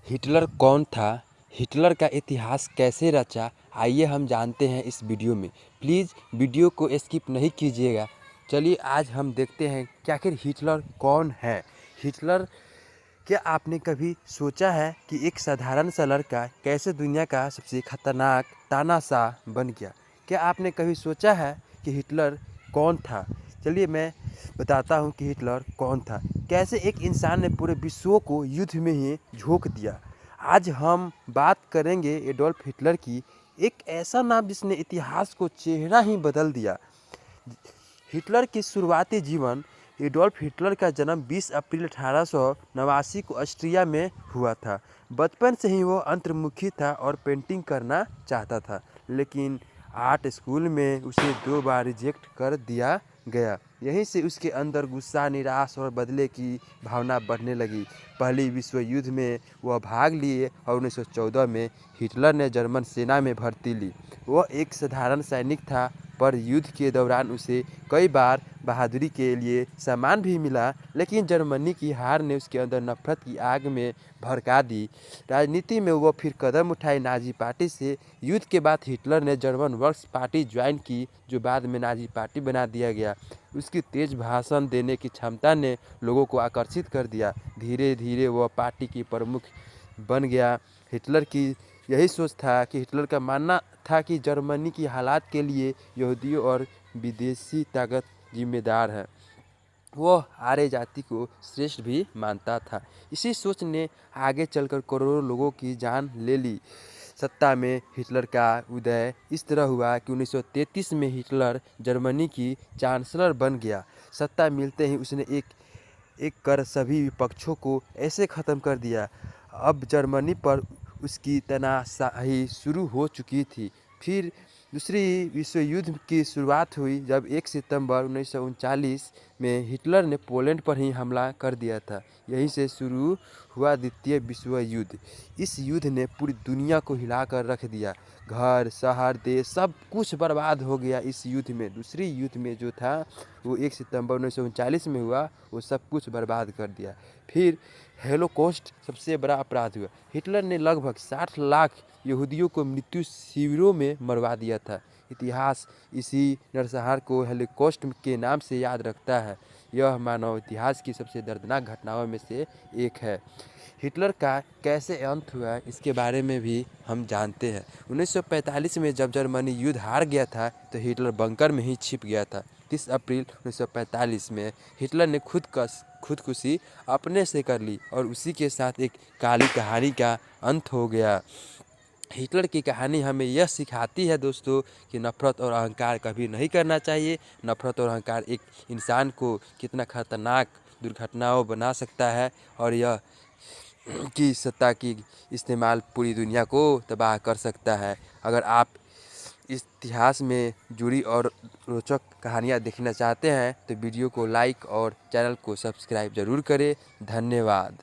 Hitler कौन था? Hitler का इतिहास कैसे रचा? आइए हम जानते हैं इस वीडियो में। प्लीज़ वीडियो को स्किप नहीं कीजिएगा। चलिए आज हम देखते हैं कि आखिर हिटलर कौन है। हिटलर, क्या आपने कभी सोचा है कि एक साधारण सा लड़का कैसे दुनिया का सबसे खतरनाक तानाशाह बन गया? क्या आपने कभी सोचा है कि हिटलर कौन था? चलिए मैं बताता हूँ कि हिटलर कौन था। कैसे एक इंसान ने पूरे विश्व को युद्ध में ही झोंक दिया। आज हम बात करेंगे एडोल्फ हिटलर की, एक ऐसा नाम जिसने इतिहास को चेहरा ही बदल दिया। हिटलर की शुरुआती जीवन। एडोल्फ हिटलर का जन्म 20 अप्रैल 1889 को ऑस्ट्रिया में हुआ था। बचपन से ही वो अंतर्मुखी था और पेंटिंग करना चाहता था, लेकिन आर्ट स्कूल में उसे 2 बार रिजेक्ट कर दिया गया। यहीं से उसके अंदर गुस्सा, निराश और बदले की भावना बढ़ने लगी। पहली विश्व युद्ध में वह भाग लिए और 1914 में हिटलर ने जर्मन सेना में भर्ती ली। वह एक साधारण सैनिक था, पर युद्ध के दौरान उसे कई बार बहादुरी के लिए सम्मान भी मिला, लेकिन जर्मनी की हार ने उसके अंदर नफरत की आग में भड़का दी। राजनीति में वो फिर कदम उठाए नाजी पार्टी से। युद्ध के बाद हिटलर ने जर्मन वर्क्स पार्टी ज्वाइन की, जो बाद में नाजी पार्टी बना दिया गया। उसकी तेज भाषण देने की क्षमता ने लोगों को आकर्षित कर दिया। धीरे धीरे वह पार्टी की प्रमुख बन गया। हिटलर की यही सोच था कि हिटलर का मानना था कि जर्मनी की हालात के लिए यहूदियों और विदेशी ताकत जिम्मेदार है। वो आर्य जाति को श्रेष्ठ भी मानता था। इसी सोच ने आगे चलकर करोड़ों लोगों की जान ले ली। सत्ता में हिटलर का उदय इस तरह हुआ कि 1933 में हिटलर जर्मनी की चांसलर बन गया। सत्ता मिलते ही उसने एक एक कर सभी विपक्षों को ऐसे ख़त्म कर दिया। अब जर्मनी पर उसकी तानाशाही शुरू हो चुकी थी। फिर दूसरी विश्व युद्ध की शुरुआत हुई, जब 1 सितंबर 1939 में हिटलर ने पोलैंड पर ही हमला कर दिया था। यहीं से शुरू हुआ द्वितीय विश्व युद्ध। इस युद्ध ने पूरी दुनिया को हिलाकर रख दिया। घर, शहर, देश सब कुछ बर्बाद हो गया इस युद्ध में। दूसरी युद्ध में जो था वो 1 सितंबर 1939 में हुआ, वो सब कुछ बर्बाद कर दिया। फिर होलोकॉस्ट सबसे बड़ा अपराध हुआ। हिटलर ने लगभग 60 लाख यहूदियों को मृत्यु शिविरों में मरवा दिया था। इतिहास इसी नरसंहार को होलोकॉस्ट के नाम से याद रखता है। यह मानव इतिहास की सबसे दर्दनाक घटनाओं में से एक है। हिटलर का कैसे अंत हुआ इसके बारे में भी हम जानते हैं। 1945 में जब जर्मनी युद्ध हार गया था तो हिटलर बंकर में ही छिप गया था। 30 अप्रैल 1945 में हिटलर ने खुदकुशी अपने से कर ली और उसी के साथ एक काली कहानी का अंत हो गया। हिटलर की कहानी हमें यह सिखाती है दोस्तों कि नफ़रत और अहंकार कभी नहीं करना चाहिए। नफ़रत और अहंकार एक इंसान को कितना खतरनाक दुर्घटनाओं बना सकता है, और यह की सत्ता की इस्तेमाल पूरी दुनिया को तबाह कर सकता है। अगर आप इतिहास में जुड़ी और रोचक कहानियाँ देखना चाहते हैं तो वीडियो को लाइक और चैनल को सब्सक्राइब ज़रूर करें। धन्यवाद।